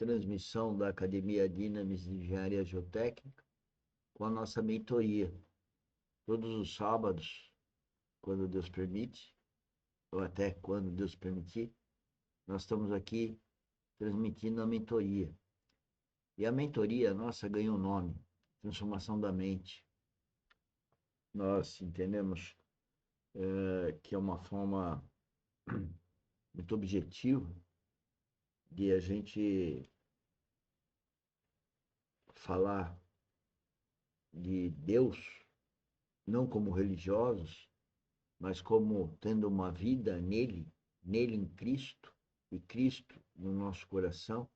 transmissão da Academia Dinamis de Engenharia Geotécnica com a nossa mentoria. Todos os sábados, quando Deus permite, ou até quando Deus permitir, nós estamos aqui transmitindo a mentoria. E a mentoria nossa ganhou um nome, Transformação da Mente. Nós entendemos que é uma forma muito objetiva de a gente falar de Deus, não como religiosos, mas como tendo uma vida nele em Cristo, e Cristo no nosso coração,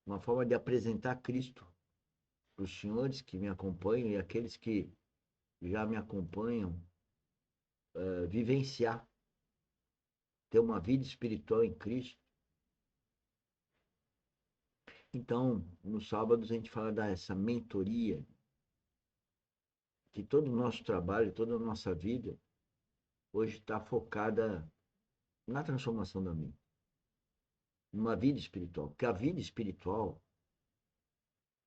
uma forma de apresentar Cristo para os senhores que me acompanham e aqueles que já me acompanham, vivenciar, ter uma vida espiritual em Cristo. Então, nos sábados a gente fala dessa mentoria, que todo o nosso trabalho, toda a nossa vida, hoje está focada na transformação da mente, numa vida espiritual. Porque a vida espiritual,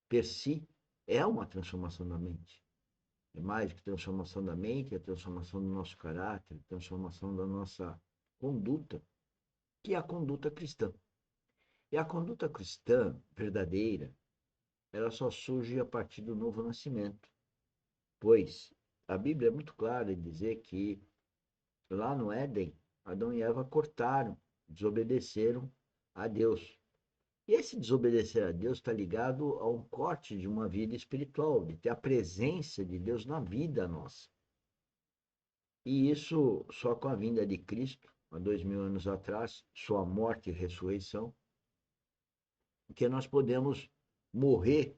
per si, é uma transformação da mente. É mais que transformação da mente, é a transformação do nosso caráter, transformação da nossa conduta, que é a conduta cristã. E a conduta cristã verdadeira, ela só surge a partir do novo nascimento. Pois a Bíblia é muito clara em dizer que lá no Éden, Adão e Eva cortaram, desobedeceram a Deus. E esse desobedecer a Deus está ligado a um corte de uma vida espiritual, de ter a presença de Deus na vida nossa. E isso só com a vinda de Cristo, há 2000 anos atrás, sua morte e ressurreição, que nós podemos morrer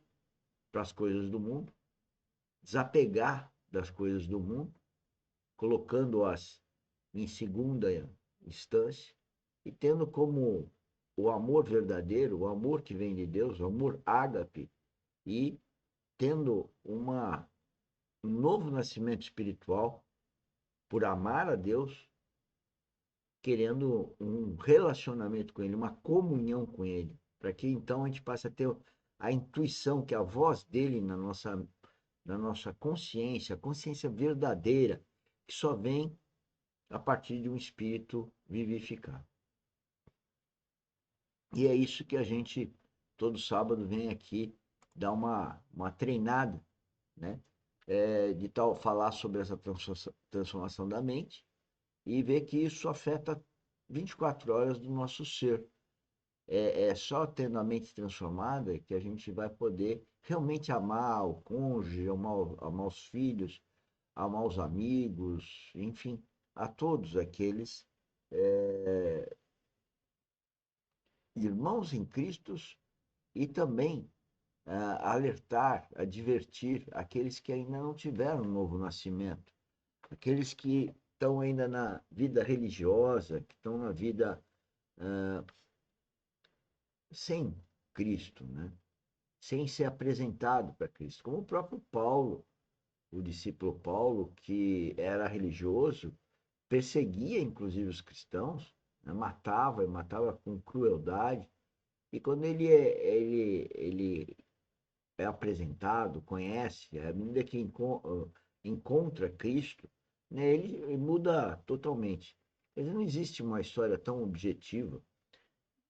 para as coisas do mundo, desapegar das coisas do mundo, colocando-as em segunda instância e tendo como o amor verdadeiro, o amor que vem de Deus, o amor ágape, e tendo um novo nascimento espiritual por amar a Deus, querendo um relacionamento com Ele, uma comunhão com Ele, para que então a gente passe a ter a intuição, que é a voz dele na nossa consciência, a consciência verdadeira, que só vem a partir de um espírito vivificado. E é isso que a gente, todo sábado, vem aqui dar uma treinada, né? De tal falar sobre essa transformação da mente e ver que isso afeta 24 horas do nosso ser. É só tendo a mente transformada que a gente vai poder realmente amar o cônjuge, amar os filhos, amar os amigos, enfim, a todos aqueles irmãos em Cristo e também alertar, advertir aqueles que ainda não tiveram um novo nascimento, aqueles que estão ainda na vida religiosa, que estão na vida sem Cristo, né? Sem ser apresentado para Cristo, como o próprio Paulo, o discípulo Paulo, que era religioso, perseguia inclusive os cristãos, né? Matava com crueldade, e quando ele é apresentado, conhece, à medida que encontra Cristo, né, ele muda totalmente. Mas não existe uma história tão objetiva,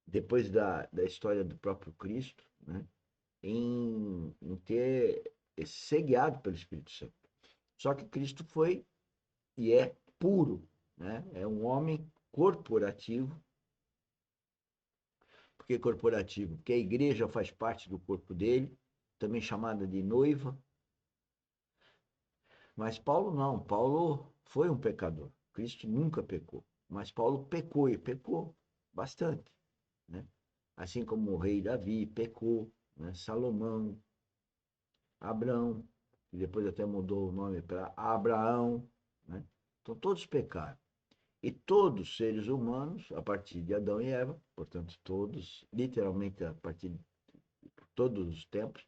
depois da história do próprio Cristo, né, em ser guiado pelo Espírito Santo. Só que Cristo foi e é puro, né? É um homem corporativo. Por que corporativo? Porque a igreja faz parte do corpo dele, também chamada de noiva. Mas Paulo não, Paulo foi um pecador. Cristo nunca pecou. Mas Paulo pecou e pecou bastante, né? Assim como o rei Davi pecou, né? Salomão, Abraão, que depois até mudou o nome para Abraão, né? Então todos pecaram. E todos os seres humanos, a partir de Adão e Eva, portanto todos, literalmente a partir de todos os tempos,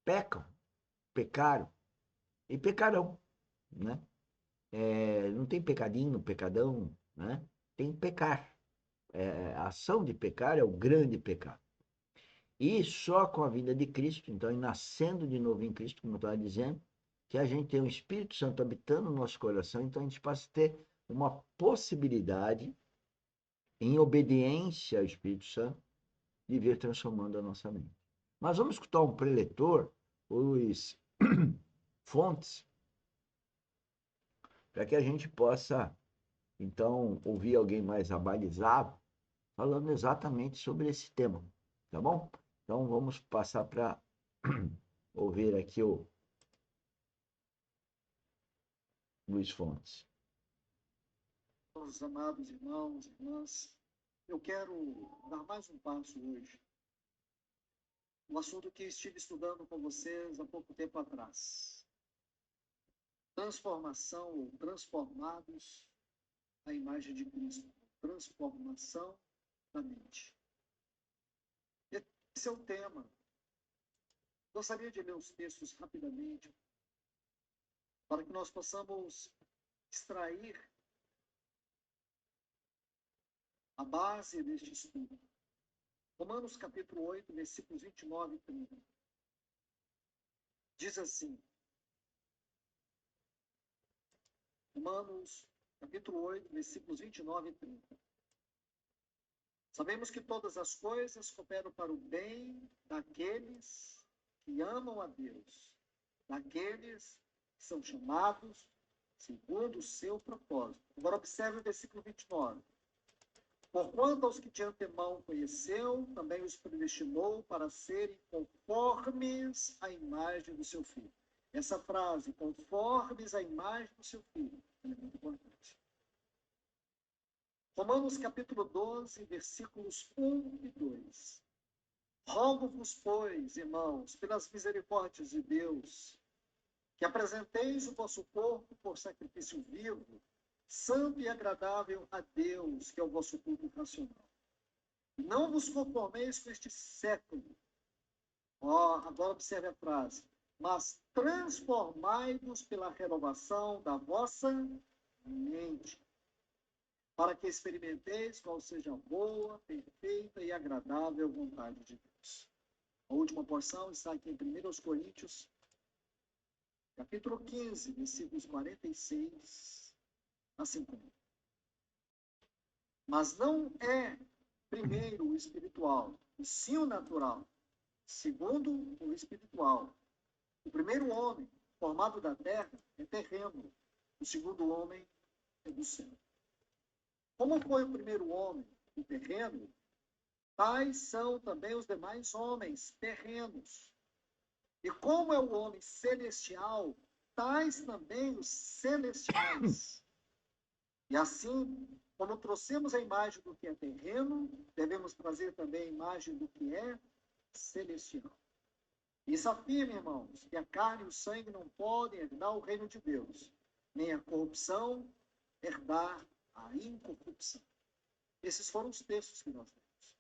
pecam, pecaram e pecarão, né? Não tem pecadinho, pecadão, né? Tem pecar. a ação de pecar é o grande pecado. E só com a vida de Cristo, então, e nascendo de novo em Cristo, como eu estava dizendo, que a gente tem o Espírito Santo habitando no nosso coração, então a gente passa a ter uma possibilidade, em obediência ao Espírito Santo, de vir transformando a nossa mente. Mas vamos escutar um preletor, o Luiz Fontes, para que a gente possa, então, ouvir alguém mais abalizado falando exatamente sobre esse tema, tá bom? Então vamos passar para ouvir aqui o Luiz Fontes. Meus amados irmãos e irmãs, eu quero dar mais um passo hoje. Um assunto que estive estudando com vocês há pouco tempo atrás. Transformação ou transformados à imagem de Cristo. Transformação da mente. Esse é o tema. Gostaria de ler os textos rapidamente para que nós possamos extrair a base deste estudo. Romanos capítulo 8, versículos 29 e 30. Diz assim, Romanos capítulo 8, versículos 29 e 30. Sabemos que todas as coisas cooperam para o bem daqueles que amam a Deus, daqueles que são chamados segundo o seu propósito. Agora observe o versículo 29. Porquanto aos que de antemão conheceu, também os predestinou para serem conformes à imagem do seu Filho. Essa frase, conformes à imagem do seu Filho, é muito importante. Romanos capítulo 12, versículos 1 e 2. Rogo-vos, pois, irmãos, pelas misericórdias de Deus, que apresenteis o vosso corpo por sacrifício vivo, santo e agradável a Deus, que é o vosso culto racional. Não vos conformeis com este século. Agora observe a frase. Mas transformai-vos pela renovação da vossa mente, para que experimenteis qual seja a boa, perfeita e agradável vontade de Deus. A última porção está aqui em 1 Coríntios, capítulo 15, versículos 46 a 50. Mas não é primeiro o espiritual, e sim o natural. Segundo o espiritual. O primeiro homem, formado da terra, é terreno. O segundo homem é do céu. Como foi o primeiro homem, o terreno, tais são também os demais homens, terrenos. E como é o homem celestial, tais também os celestiais. E assim, como trouxemos a imagem do que é terreno, devemos trazer também a imagem do que é celestial. Isso afirma, irmãos, que a carne e o sangue não podem herdar o reino de Deus, nem a corrupção herdar a incorrupção. Esses foram os textos que nós temos.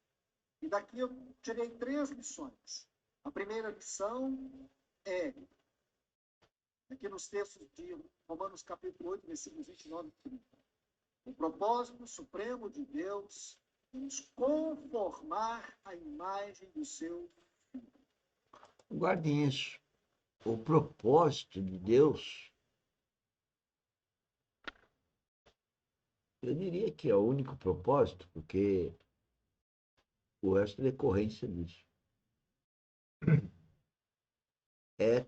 E daqui eu tirei 3 lições. A primeira lição é, aqui nos textos de Romanos capítulo 8, versículos 29 e 30. O propósito supremo de Deus é nos conformar à imagem do seu Filho. Guardem isso. O propósito de Deus, eu diria que é o único propósito, porque o resto é decorrência disso. É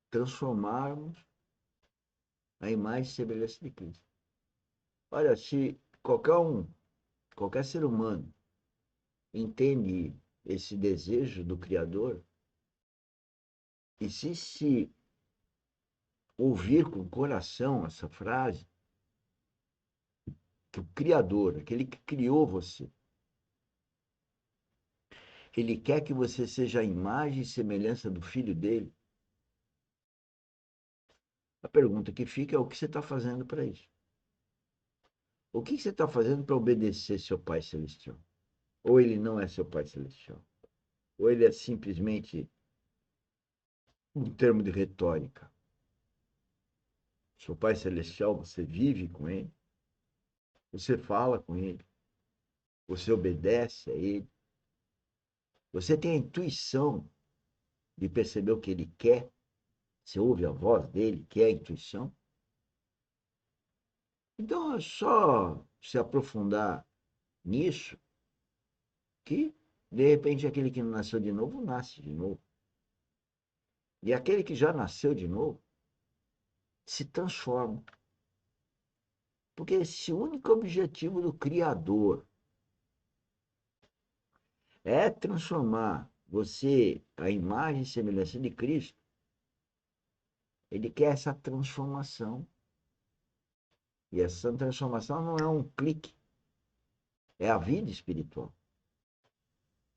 transformarmos a imagem e semelhança de Cristo. Olha, se qualquer ser humano entende esse desejo do Criador, e se ouvir com o coração essa frase, que o Criador, aquele que criou você, ele quer que você seja a imagem e semelhança do Filho dele, a pergunta que fica é o que você está fazendo para isso? O que você está fazendo para obedecer seu Pai Celestial? Ou ele não é seu Pai Celestial? Ou ele é simplesmente um termo de retórica? Seu Pai Celestial, você vive com ele? Você fala com ele? você obedece a ele, você tem a intuição de perceber o que ele quer, você ouve a voz dele, que é a intuição. Então é só se aprofundar nisso que, de repente, aquele que não nasceu de novo, nasce de novo. E aquele que já nasceu de novo, se transforma. Porque esse único objetivo do Criador é transformar você, a imagem e semelhança de Cristo. Ele quer essa transformação. E essa transformação não é um clique, é a vida espiritual.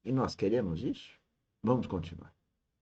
E nós queremos isso? Vamos continuar.